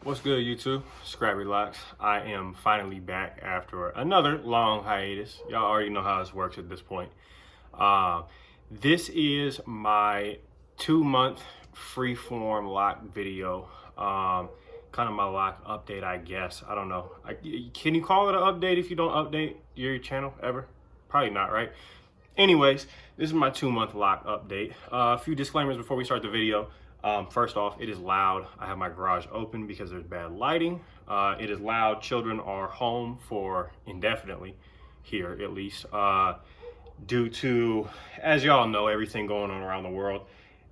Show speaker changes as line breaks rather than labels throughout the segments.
What's good, YouTube? Scrap Relax. I am finally back after another long hiatus. Y'all already know how this works at this point. This is my 2-month freeform lock video. Kind of my lock update, I guess. I don't know. Can you call it an update if you don't update your channel ever? Probably not, right? Anyways, this is my 2-month lock update. A few disclaimers before we start the video. First off, it is loud. I have my garage open because there's bad lighting. It is loud. Children are home for indefinitely, here at least, due to, as y'all know, everything going on around the world.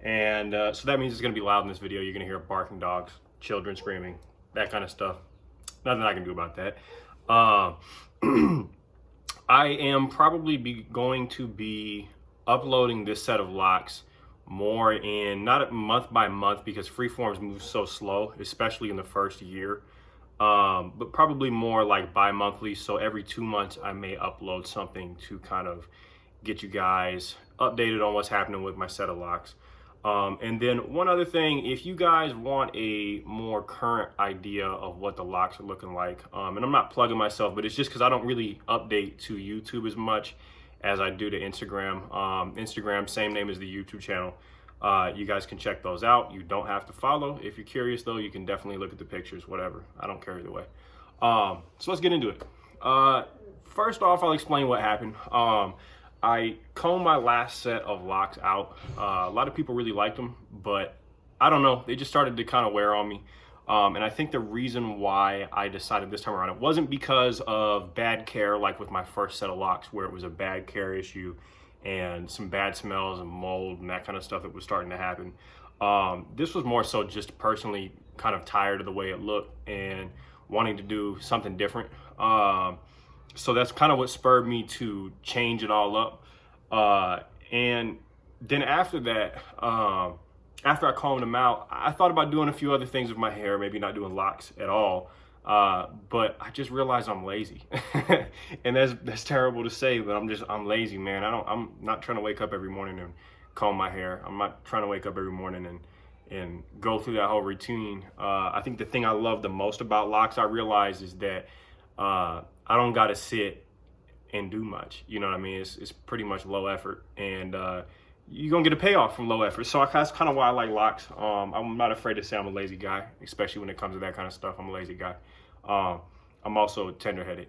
And so that means it's going to be loud in this video. You're going to hear barking dogs, children screaming, that kind of stuff. Nothing I can do about that. I am probably going to be uploading this set of locks more in, not month by month, because freeforms move so slow, especially in the first year, but probably more like bi-monthly. So every 2 months I may upload something to kind of get you guys updated on what's happening with my set of locks. And then one other thing, if you guys want a more current idea of what the locks are looking like, and I'm not plugging myself, but it's just because I don't really update to YouTube as much as I do to Instagram. Instagram, same name as the YouTube channel. You guys can check those out. You don't have to follow. If you're curious though, you can definitely look at the pictures, whatever. I don't care either way. So let's get into it. First off, I'll explain what happened. I combed my last set of locks out. A lot of people really liked them, but I don't know. They just started to kind of wear on me. And I think the reason why I decided this time around, it wasn't because of bad care, like with my first set of locks, where it was a bad care issue and some bad smells and mold and that kind of stuff that was starting to happen. This was more so just personally kind of tired of the way it looked and wanting to do something different. So that's kind of what spurred me to change it all up. And then after that, after I combed them out, I thought about doing a few other things with my hair, maybe not doing locks at all. But I just realized I'm lazy. And that's terrible to say, but I'm lazy, man. I'm not trying to wake up every morning and comb my hair. I'm not trying to wake up every morning and go through that whole routine. I think the thing I love the most about locks, I realize, is that I don't gotta sit and do much. You know what I mean? It's pretty much low effort, and you're gonna get a payoff from low effort. So that's kind of why I like locks. I'm not afraid to say I'm a lazy guy, especially when it comes to that kind of stuff. I'm a lazy guy. I'm also tender-headed.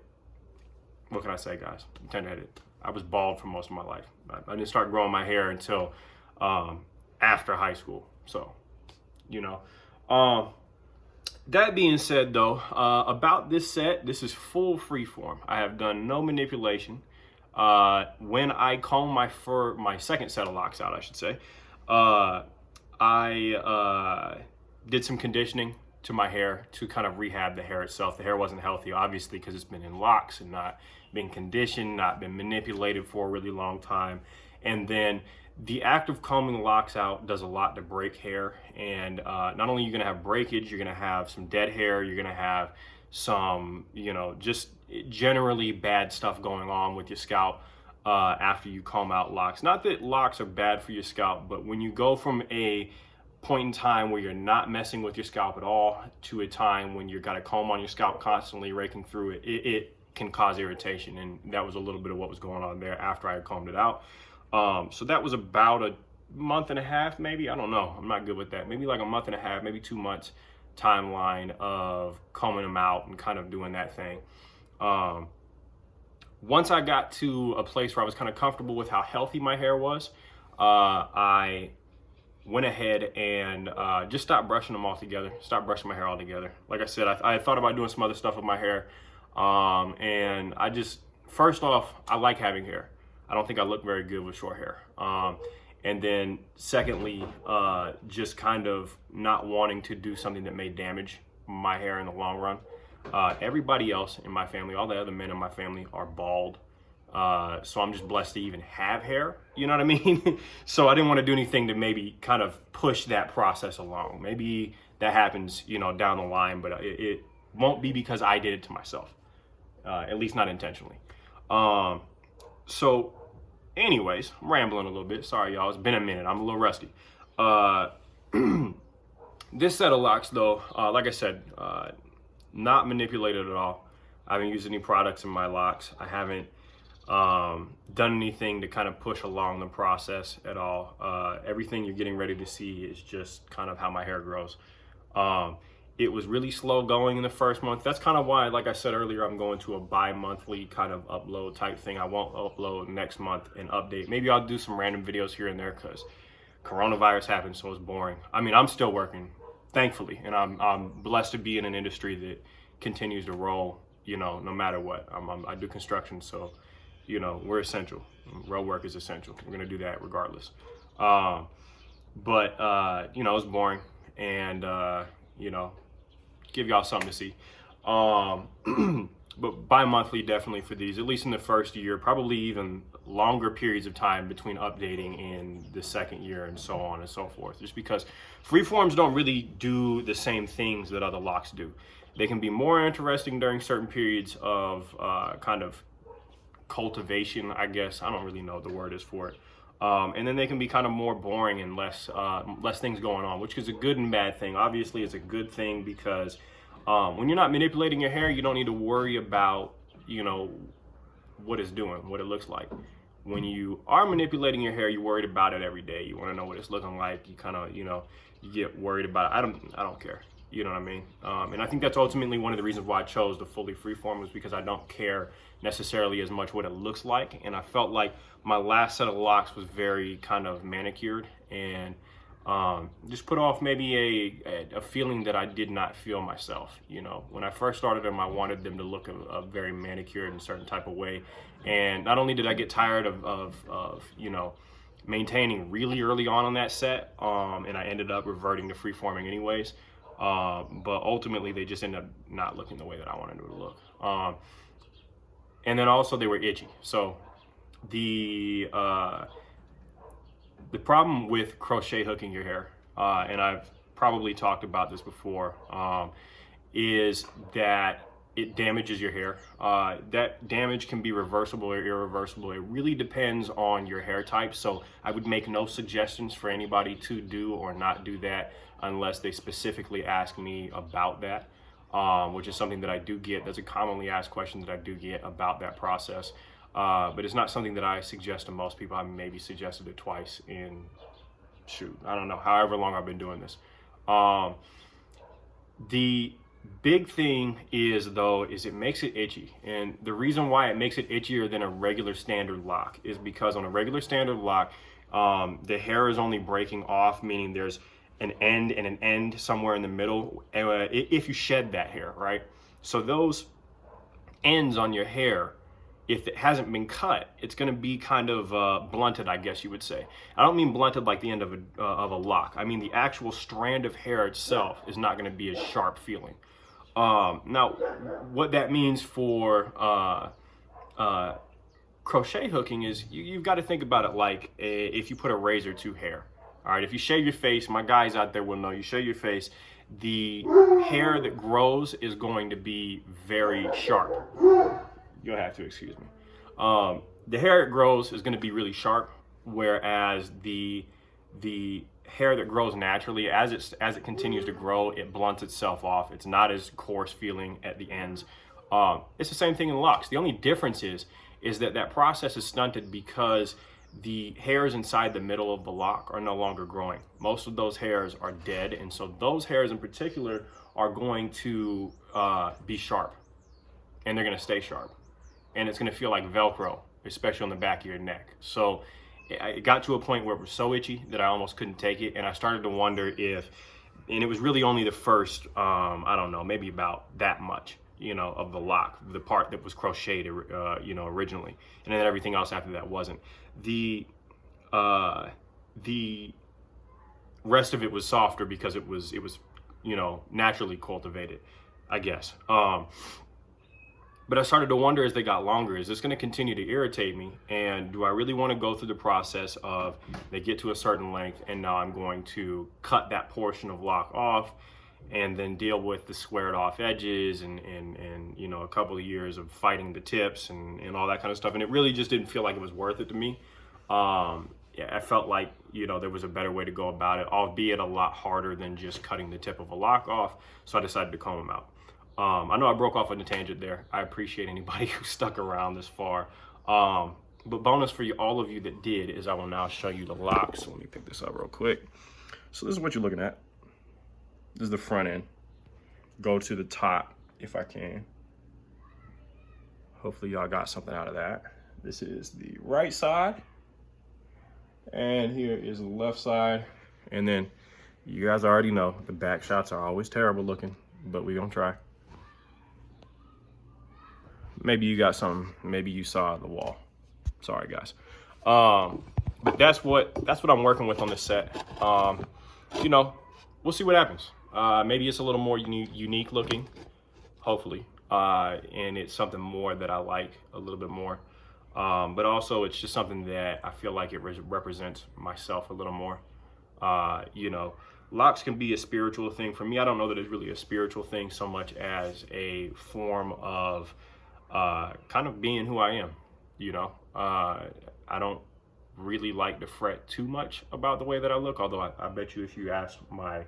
What can I say, guys? I'm tender-headed. I was bald for most of my life. I didn't start growing my hair until after high school. So, you know. That being said, though, about this set, this is full freeform. I have done no manipulation. When I comb my second set of locks out, I should say, I did some conditioning to my hair to kind of rehab the hair itself. The hair wasn't healthy, obviously, because it's been in locks and not been conditioned, not been manipulated for a really long time. And then the act of combing locks out does a lot to break hair. And not only are you going to have breakage, you're going to have some dead hair, you're going to have some, just generally bad stuff going on with your scalp after you comb out locks. Not that locks are bad for your scalp, but when you go from a point in time where you're not messing with your scalp at all to a time when you've got a comb on your scalp constantly raking through it, it can cause irritation. And that was a little bit of what was going on there after I had combed it out. So that was about a month and a half, maybe. I don't know. I'm not good with that. Maybe like a month and a half, maybe 2 months timeline of combing them out and kind of doing that thing. Once I got to a place where I was kind of comfortable with how healthy my hair was, I went ahead and just stopped brushing them all together. Stopped brushing my hair all together. Like I said, I thought about doing some other stuff with my hair. And first off, I like having hair. I don't think I look very good with short hair. And then secondly, just kind of not wanting to do something that may damage my hair in the long run. Everybody else in my family, all the other men in my family, are bald. So I'm just blessed to even have hair, you know what I mean? So I didn't want to do anything to maybe kind of push that process along. Maybe that happens, down the line, but it won't be because I did it to myself, at least not intentionally. So anyways, I'm rambling a little bit. Sorry, y'all. It's been a minute. I'm a little rusty. This set of locks though, like I said, not manipulated at all. I haven't used any products in my locks. I haven't done anything to kind of push along the process at all. Everything you're getting ready to see is just kind of how my hair grows. It was really slow going in the first month. That's kind of why, like I said earlier, I'm going to a bi-monthly kind of upload type thing. I won't upload next month and update. Maybe I'll do some random videos here and there because coronavirus happened, so it's boring. I mean, I'm still working, thankfully, and I'm blessed to be in an industry that continues to roll, you know, no matter what. I do construction, so, you know, we're essential. Road work is essential. We're gonna do that regardless. You know, it's boring, and you know, give y'all something to see. But bi-monthly definitely for these, at least in the first year, probably even longer periods of time between updating in the second year and so on and so forth, just because freeforms don't really do the same things that other locks do. They can be more interesting during certain periods of kind of cultivation, I guess. I don't really know what the word is for it. And then they can be kind of more boring and less things going on, which is a good and bad thing. Obviously, it's a good thing because when you're not manipulating your hair, you don't need to worry about, you know, what it's doing, what it looks like. When you are manipulating your hair, you're worried about it every day. You want to know what it's looking like. You kind of, you know, you get worried about it. I don't care. You know what I mean? And I think that's ultimately one of the reasons why I chose the fully freeform, was because I don't care necessarily as much what it looks like. And I felt like my last set of locks was very kind of manicured and just put off maybe a feeling that I did not feel myself. You know, when I first started them, I wanted them to look a very manicured in a certain type of way. And not only did I get tired of you know, maintaining really early on that set, and I ended up reverting to freeforming anyways. But ultimately they just ended up not looking the way that I wanted it to look. And then also they were itchy. So the problem with crochet hooking your hair, and I've probably talked about this before, is that it damages your hair. That damage can be reversible or irreversible. It really depends on your hair type. So I would make no suggestions for anybody to do or not do that unless they specifically ask me about that, which is something that I do get. That's a commonly asked question that I do get about that process. But it's not something that I suggest to most people. I maybe suggested it twice in, shoot, I don't know, however long I've been doing this. The big thing is it makes it itchy. And the reason why it makes it itchier than a regular standard lock is because on a regular standard lock, the hair is only breaking off, meaning there's an end and an end somewhere in the middle, if you shed that hair, right? So those ends on your hair, if it hasn't been cut, it's going to be kind of blunted, I guess you would say. I don't mean blunted like the end of a lock. I mean the actual strand of hair itself is not going to be as sharp feeling. Now, what that means for crochet hooking is you've got to think about it like if you put a razor to hair. All right, if you shave your face, my guys out there will know, you shave your face, the hair that grows is going to be very sharp. You'll have to excuse me. The hair that grows is going to be really sharp, whereas the hair that grows naturally, as it continues to grow, it blunts itself off. It's not as coarse feeling at the ends. It's the same thing in locks. The only difference is that process is stunted because the hairs inside the middle of the lock are no longer growing. Most of those hairs are dead, and so those hairs in particular are going to be sharp, and they're going to stay sharp, and it's going to feel like Velcro, especially on the back of your neck. So it got to a point where it was so itchy that I almost couldn't take it, and I started to wonder if, and it was really only the first, I don't know, maybe about that much, you know, of the lock, the part that was crocheted, you know, originally, and then everything else after that wasn't. The rest of it was softer because it was, you know, naturally cultivated, I guess. But I started to wonder as they got longer, is this going to continue to irritate me? And do I really want to go through the process of they get to a certain length and now I'm going to cut that portion of lock off and then deal with the squared off edges and you know, a couple of years of fighting the tips and all that kind of stuff. And it really just didn't feel like it was worth it to me. I felt like, you know, there was a better way to go about it, albeit a lot harder than just cutting the tip of a lock off. So I decided to comb them out. I know I broke off on a tangent there. I appreciate anybody who stuck around this far. But bonus for you, all of you that did, is I will now show you the locks. Let me pick this up real quick. So this is what you're looking at. This is the front end. Go to the top if I can. Hopefully y'all got something out of that. This is the right side. And here is the left side. And then you guys already know the back shots are always terrible looking, but we're gonna try. Maybe you got something, maybe you saw the wall. Sorry guys. But that's what I'm working with on this set. You know, we'll see what happens. Maybe it's a little more unique looking, hopefully. And it's something more that I like a little bit more. But also it's just something that I feel like it represents myself a little more. You know, locks can be a spiritual thing. For me, I don't know that it's really a spiritual thing so much as a form of kind of being who I am, you know. I don't really like to fret too much about the way that I look, although I bet you if you ask my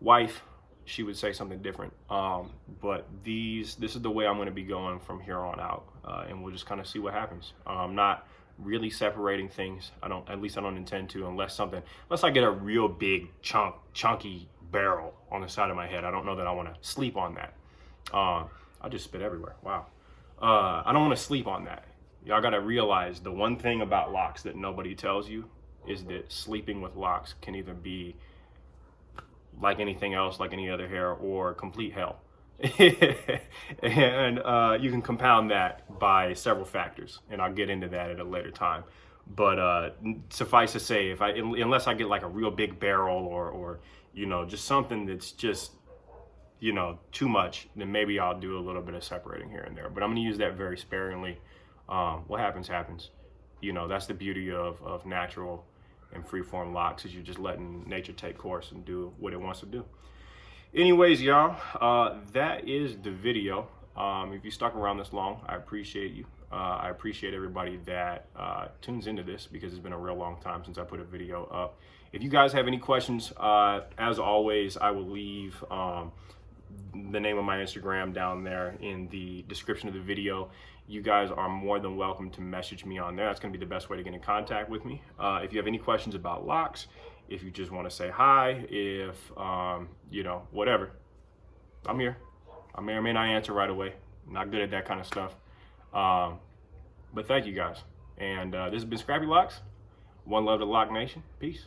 wife, she would say something different. But this is the way I'm going to be going from here on out, and we'll just kind of see what happens. I'm not really separating things. At least I don't intend to, unless I get a real big chunky barrel on the side of my head. I don't know that I want to sleep on that. I just spit everywhere. Wow. I don't want to sleep on that. Y'all got to realize the one thing about locks that nobody tells you is that sleeping with locks can either be like anything else, like any other hair, or complete hell. And you can compound that by several factors, and I'll get into that at a later time. But suffice to say, unless I get like a real big barrel or you know, just something that's just, you know, too much, then maybe I'll do a little bit of separating here and there. But I'm gonna use that very sparingly. What happens, happens. You know, that's the beauty of natural and freeform locks, is you're just letting nature take course and do what it wants to do. Anyways, y'all, that is the video. If you stuck around this long, I appreciate you. I appreciate everybody that tunes into this, because it's been a real long time since I put a video up. If you guys have any questions, as always, I will leave the name of my Instagram down there in the description of the video. You guys are more than welcome to message me on there. That's going to be the best way to get in contact with me. If you have any questions about locks, if you just want to say hi, if, you know, whatever, I'm here. I may or may not answer right away. I'm not good at that kind of stuff. But thank you guys. And this has been Scrappy Locks. One love to Lock Nation. Peace.